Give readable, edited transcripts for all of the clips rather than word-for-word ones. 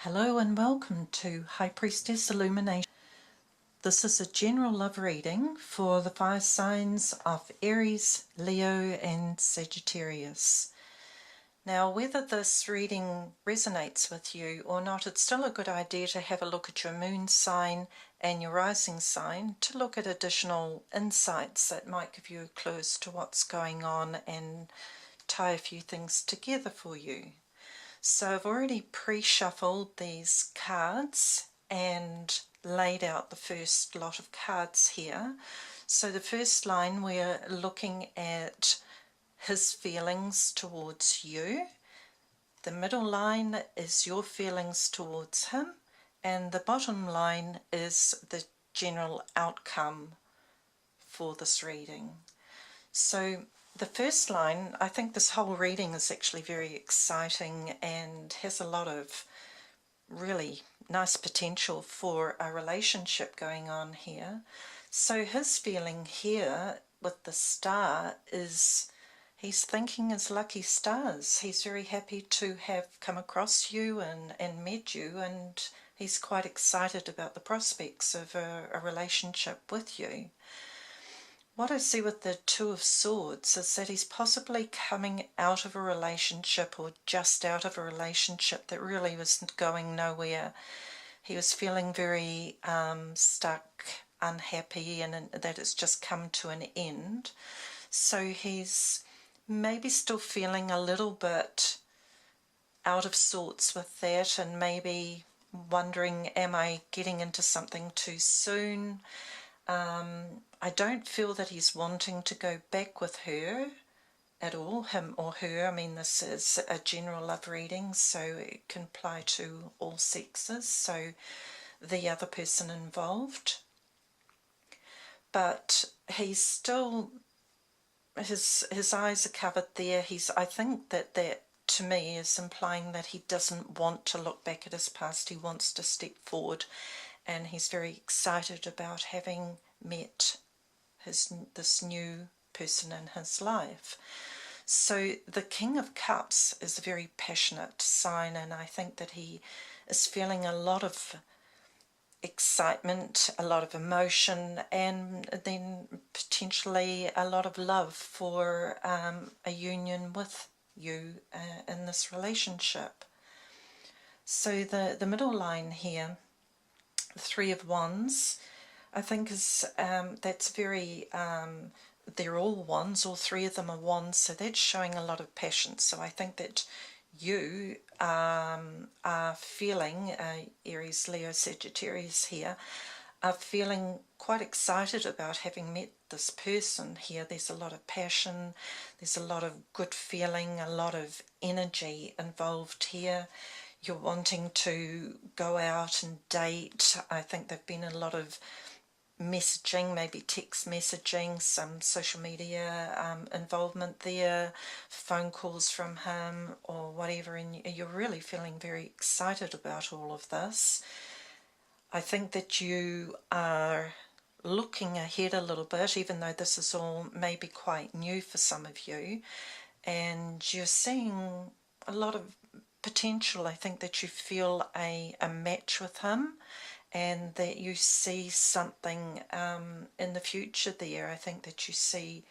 Hello and welcome to High Priestess Illumination. This is a general love reading for the fire signs of Aries, Leo and Sagittarius. Now, whether this reading resonates with you or not, it's still a good idea to have a look at your moon sign and your rising sign to look at additional insights that might give you a clue as to what's going on and tie a few things together for you. So I've already pre-shuffled these cards and laid out the first lot of cards here. So the first line, we're looking at his feelings towards you. The middle line is your feelings towards him, and the bottom line is the general outcome for this reading. So the first line, I think this whole reading is actually very exciting and has a lot of really nice potential for a relationship going on here. So his feeling here with the star is he's thanking his lucky stars. He's very happy to have come across you and met you, and he's quite excited about the prospects of a relationship with you. What I see with the Two of Swords is that he's possibly coming out of a relationship or just out of a relationship that really was going nowhere. He was feeling very stuck, unhappy, and that it's just come to an end. So he's maybe still feeling a little bit out of sorts with that, and maybe wondering, am I getting into something too soon? I don't feel that he's wanting to go back with her at all, him or her. I mean, this is a general love reading, so it can apply to all sexes, so the other person involved. But he's still, his eyes are covered there. I think that to me is implying that he doesn't want to look back at his past. He wants to step forward, and he's very excited about having met this new person in his life. So the King of Cups is a very passionate sign, and I think that he is feeling a lot of excitement, a lot of emotion, and then potentially a lot of love for a union with you in this relationship. So the middle line here, the Three of Wands, I think is that's very they're all wands, all three of them are wands, so that's showing a lot of passion. So I think that you are feeling, Aries, Leo, Sagittarius here, are feeling quite excited about having met this person here. There's a lot of passion, there's a lot of good feeling, a lot of energy involved here. You're wanting to go out and date. I think there've been a lot of messaging, maybe text messaging, some social media involvement there, phone calls from him or whatever, and you're really feeling very excited about all of this. I think that you are looking ahead a little bit, even though this is all maybe quite new for some of you, and you're seeing a lot of potential. I think that you feel a match with him, and that you see something in the future there. I think that you see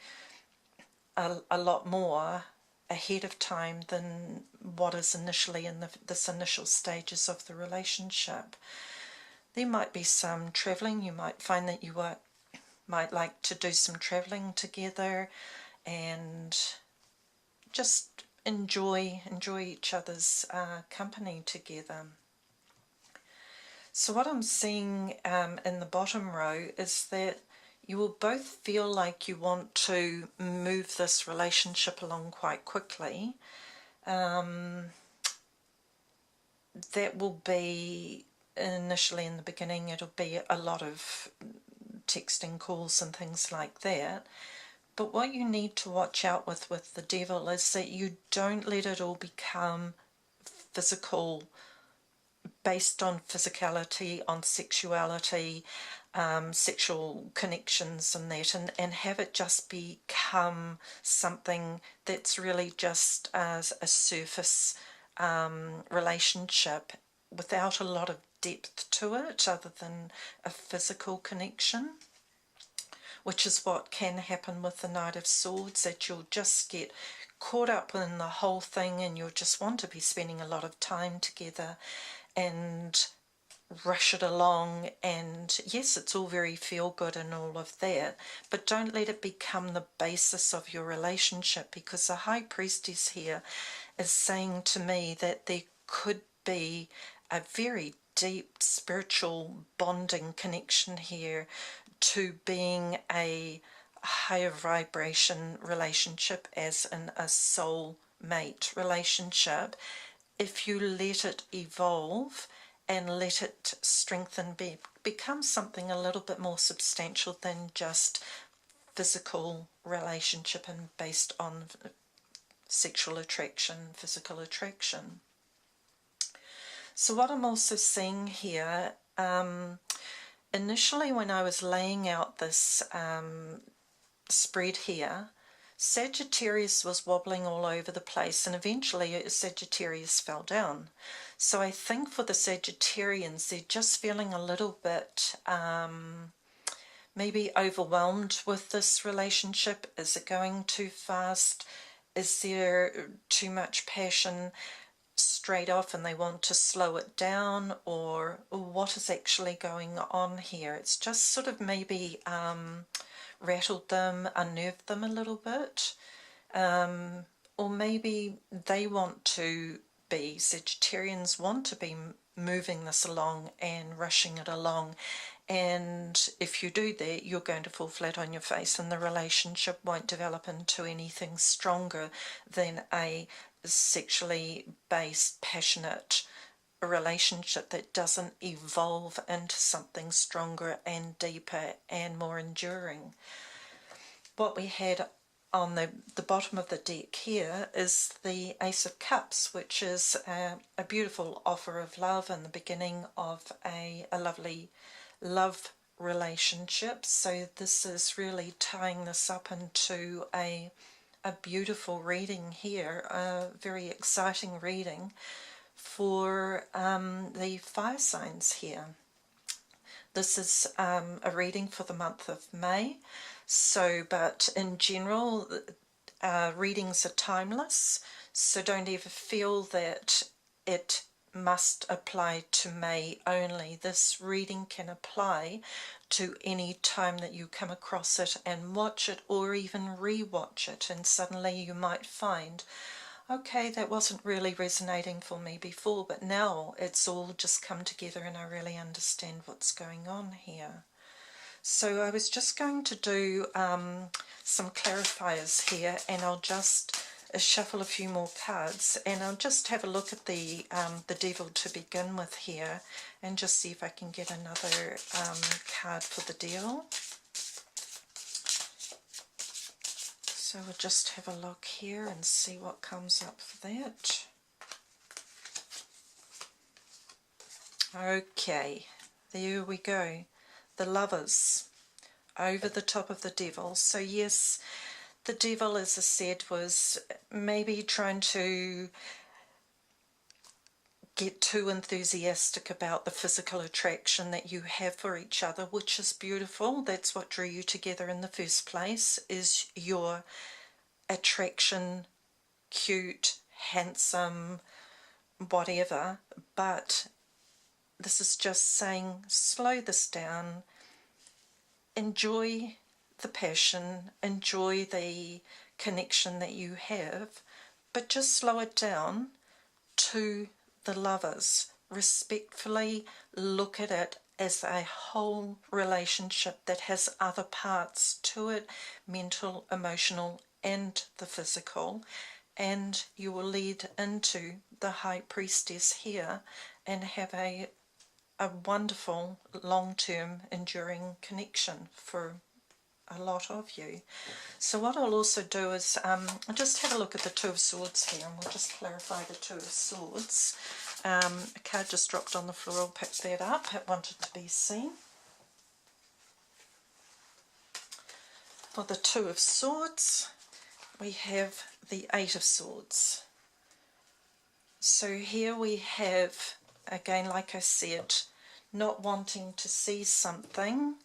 a lot more ahead of time than what is initially in this initial stages of the relationship. There might be some travelling. You might find that you might like to do some travelling together and just enjoy each other's company together. So what I'm seeing in the bottom row is that you will both feel like you want to move this relationship along quite quickly. That will be initially in the beginning, it'll be a lot of texting, calls and things like that. But what you need to watch out with the devil is that you don't let it all become physical, based on physicality, on sexuality, sexual connections and that, and have it just become something that's really just a surface relationship without a lot of depth to it other than a physical connection, which is what can happen with the Knight of Swords, that you'll just get caught up in the whole thing and you'll just want to be spending a lot of time together and rush it along. And yes, it's all very feel good and all of that, but don't let it become the basis of your relationship, because the High Priestess here is saying to me that there could be a very deep spiritual bonding connection here to being a higher vibration relationship, as in a soul mate relationship, if you let it evolve and let it strengthen, become something a little bit more substantial than just physical relationship and based on sexual attraction, physical attraction. So what I'm also seeing here, initially when I was laying out this spread here, Sagittarius was wobbling all over the place, and eventually Sagittarius fell down. So I think for the Sagittarians, they're just feeling a little bit maybe overwhelmed with this relationship. Is it going too fast? Is there too much passion straight off and they want to slow it down, or what is actually going on here? It's just sort of maybe rattled them, unnerved them a little bit, or maybe they want to be, Sagittarians want to be moving this along and rushing it along, and if you do that, you're going to fall flat on your face and the relationship won't develop into anything stronger than a sexually based, passionate relationship that doesn't evolve into something stronger and deeper and more enduring. What we had on the bottom of the deck here is the Ace of Cups, which is a beautiful offer of love and the beginning of a lovely love relationship. So this is really tying this up into a beautiful reading here, a very exciting reading for the fire signs here. This is a reading for the month of May. So, but in general, readings are timeless, so don't ever feel that it must apply to May only. This reading can apply to any time that you come across it and watch it, or even re-watch it, and suddenly you might find, okay, that wasn't really resonating for me before, but now it's all just come together and I really understand what's going on here. So I was just going to do some clarifiers here, and I'll just shuffle a few more cards, and I'll just have a look at the devil to begin with here, and just see if I can get another card for the devil. So we'll just have a look here and see what comes up for that. Okay, there we go. The Lovers over the top of the devil. So yes, the devil, as I said, was maybe trying to get too enthusiastic about the physical attraction that you have for each other, which is beautiful. That's what drew you together in the first place, is your attraction, cute, handsome, whatever. But this is just saying, slow this down, enjoy the passion, enjoy the connection that you have, but just slow it down to the lovers. Respectfully look at it as a whole relationship that has other parts to it, mental, emotional, and the physical, and you will lead into the High Priestess here and have a wonderful long-term enduring connection for a lot of you. So what I'll also do is I'll just have a look at the Two of Swords here, and we'll just clarify the Two of Swords. A card just dropped on the floor, I'll pick that up. It wanted to be seen. For the Two of Swords, we have the Eight of Swords. So here we have Again, like I said, not wanting to see something.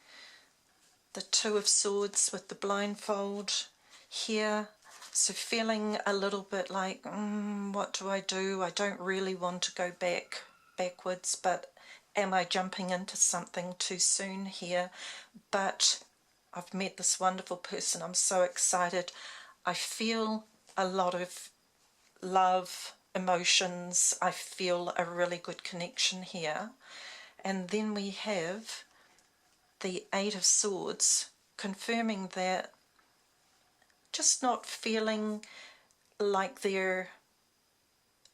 The Two of Swords with the blindfold here. So feeling a little bit like, what do? I don't really want to go backwards, but am I jumping into something too soon here? But I've met this wonderful person. I'm so excited. I feel a lot of love, emotions. I feel a really good connection here. And then we have the Eight of Swords, confirming that just not feeling like they're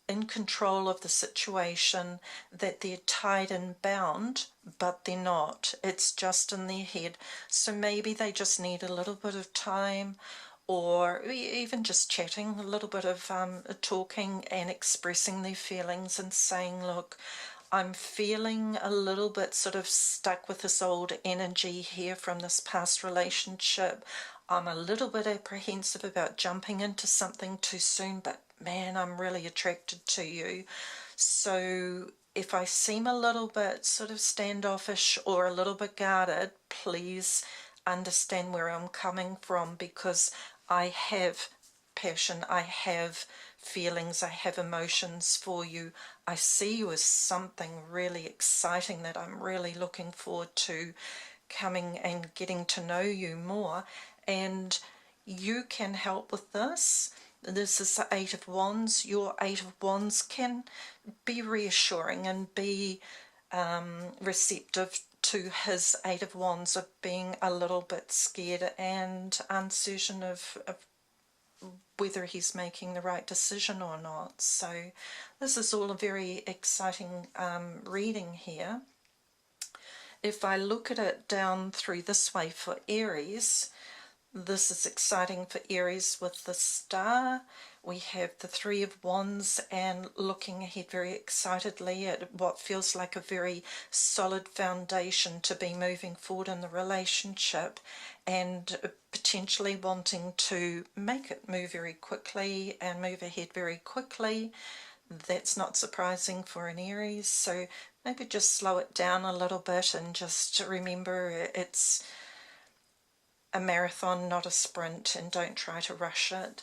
in control of the situation, that they're tied and bound, but they're not. It's just in their head. So maybe they just need a little bit of time, or even just chatting, a little bit of talking and expressing their feelings and saying, look, I'm feeling a little bit sort of stuck with this old energy here from this past relationship. I'm a little bit apprehensive about jumping into something too soon, but man, I'm really attracted to you. So if I seem a little bit sort of standoffish or a little bit guarded, please understand where I'm coming from, because I have passion, I have feelings, I have emotions for you. I see you as something really exciting that I'm really looking forward to coming and getting to know you more, and you can help with this. This is the Eight of Wands. Your Eight of Wands can be reassuring and be receptive to his Eight of Wands of being a little bit scared and uncertain of whether he's making the right decision or not. So this is all a very exciting reading here. If I look at it down through this way for Aries, this is exciting for Aries with the Star. We have the Three of Wands, and looking ahead very excitedly at what feels like a very solid foundation to be moving forward in the relationship, and potentially wanting to make it move very quickly and move ahead very quickly. That's not surprising for an Aries, so maybe just slow it down a little bit and just remember it's a marathon, not a sprint, and don't try to rush it.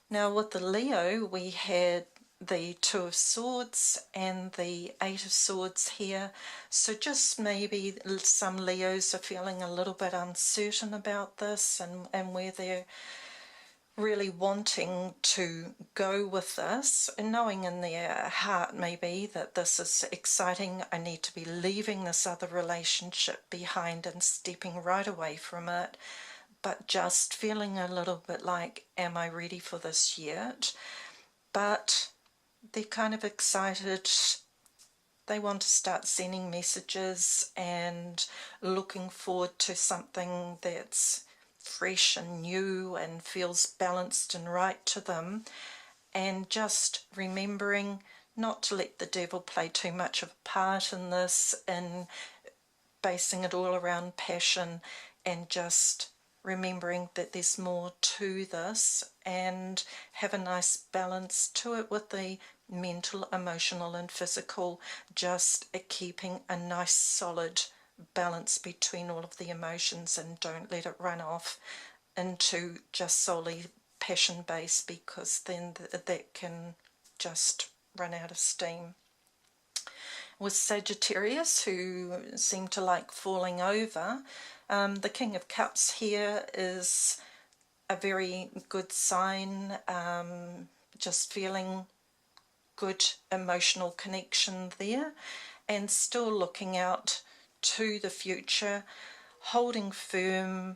Now with the Leo, we had the Two of Swords and the Eight of Swords here. So just maybe some Leos are feeling a little bit uncertain about this, and where they're really wanting to go with this, and knowing in their heart maybe that this is exciting, I need to be leaving this other relationship behind and stepping right away from it, but just feeling a little bit like, am I ready for this yet? But they're kind of excited. They want to start sending messages and looking forward to something that's fresh and new and feels balanced and right to them, and just remembering not to let the devil play too much of a part in this, and basing it all around passion, and just remembering that there's more to this, and have a nice balance to it with the mental, emotional and physical, just keeping a nice solid balance between all of the emotions, and don't let it run off into just solely passion based, because then that can just run out of steam. With Sagittarius, who seem to like falling over, the King of Cups here is a very good sign, just feeling good emotional connection there, and still looking out to the future, holding firm.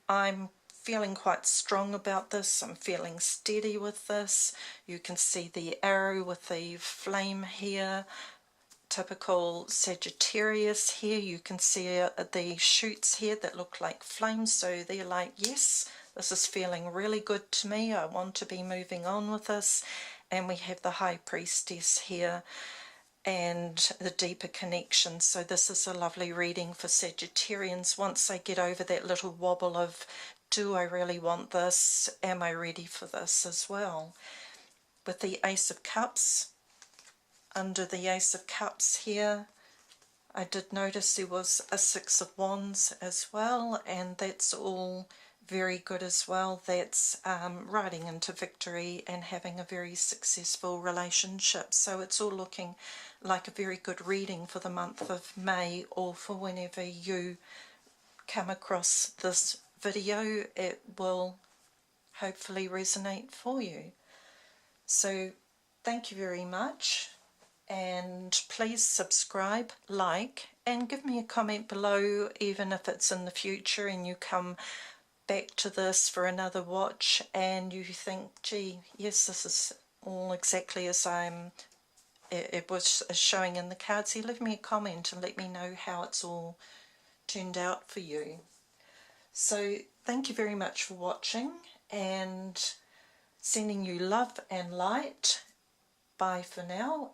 I'm feeling quite strong about this. I'm feeling steady with this. You can see the arrow with the flame here. Typical Sagittarius here. You can see the shoots here that look like flames. So they're like, yes, this is feeling really good to me. I want to be moving on with this. And we have the High Priestess here and the deeper connection. So this is a lovely reading for Sagittarians once they get over that little wobble of, do I really want this? Am I ready for this as well? With the Ace of Cups, under the Ace of Cups here, I did notice there was a Six of Wands as well, and that's all very good as well. That's riding into victory and having a very successful relationship. So it's all looking like a very good reading for the month of May, or for whenever you come across this video. It will hopefully resonate for you. So thank you very much. And please subscribe, like, and give me a comment below, even if it's in the future and you come back to this for another watch and you think, gee, yes, this is all exactly as it was showing in the cards here. Leave me a comment and let me know how it's all turned out for you. So thank you very much for watching, and sending you love and light. Bye for now.